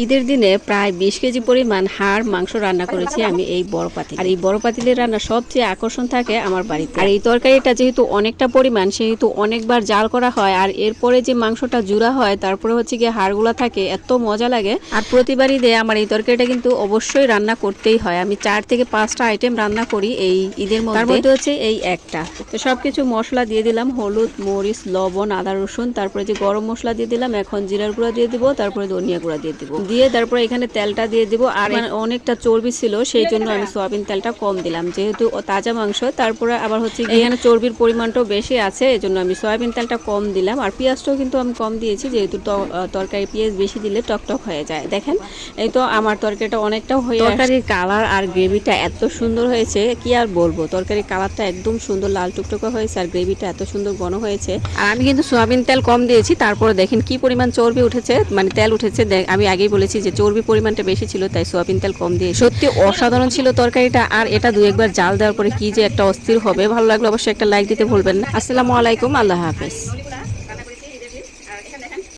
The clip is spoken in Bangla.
ঈদের দিনে প্রায় 20 কেজি পরিমাণ হাড় মাংস রান্না করেছি আমি এই বড় পাতিলে। আর এই বড় পাতিলের রান্না সবচেয়ে আকর্ষণ থাকে আমার বাড়িতে। আর এই তরকারিটা যেহেতু অনেকটা পরিমাণ, সেহেতু অনেকবার জাল করা হয়। আর এরপরে যে মাংসটা জুড়া হয়, তারপরে হচ্ছে গিয়ে হাড়গুলা থাকে, এত মজা লাগে। আর প্রতিবারই দিয়ে আমার এই তরকারিটা কিন্তু অবশ্যই রান্না করতেই হয়। আমি 4 থেকে 5টা আইটেম রান্না করি এই ঈদের মধ্যে। তার মধ্যে হচ্ছে এই একটা। তো সবকিছু মশলা দিয়ে দিলাম, হলুদ, মরিচ, লবণ, আদা, রসুন, তারপরে যে গরম মশলা দিয়ে দিলাম, এখন জিরার গুঁড়া দিয়ে দিব, তারপরে ধনিয়া গুঁড়া দিয়ে দিব, দিয়ে তারপরে এখানে তেলটা দিয়ে দিব। আর অনেকটা চর্বি ছিল, সেই জন্য আমি সয়াবিন তেলটা কম দিলাম, যেহেতু তাজা মাংস। তারপরে আবার হচ্ছে এখানে চর্বির পরিমাণটাও বেশি আছে, এই জন্য আমি সয়াবিন তেলটা কম দিলাম। আর পেঁয়াজটাও কিন্তু আমি কম দিয়েছি, যেহেতু তরকারি পেঁয়াজ বেশি দিলে টকটক হয়ে যায়। দেখেন, এই তো আমার তরকারিটা অনেকটাও হয়ে, তরকারির কালার আর গ্রেভিটা এত সুন্দর হয়েছে, কি আর বলবো। তরকারির কালারটা একদম সুন্দর লাল টুকটুকা হয়েছে, আর গ্রেভিটা এত সুন্দর ঘন হয়েছে। আর আমি কিন্তু সয়াবিন তেল কম দিয়েছি, তারপরে দেখেন কি পরিমাণ চর্বি উঠেছে, মানে তেল উঠেছে। আমি আগেই বলেছি যে চর্বি পরিমাণটা বেশি ছিল, তাই সয়াবিন তেল কম দিয়ে। সত্যি অসাধারণ ছিল তরকারিটা। আর এটা 2-1 বার জাল দেওয়ার পরে কি যে একটা অস্থির হবে। ভালো লাগলো অবশ্যই একটা লাইক দিতে ভুলবেন না। আসসালামু আলাইকুম, আল্লাহ হাফেজ।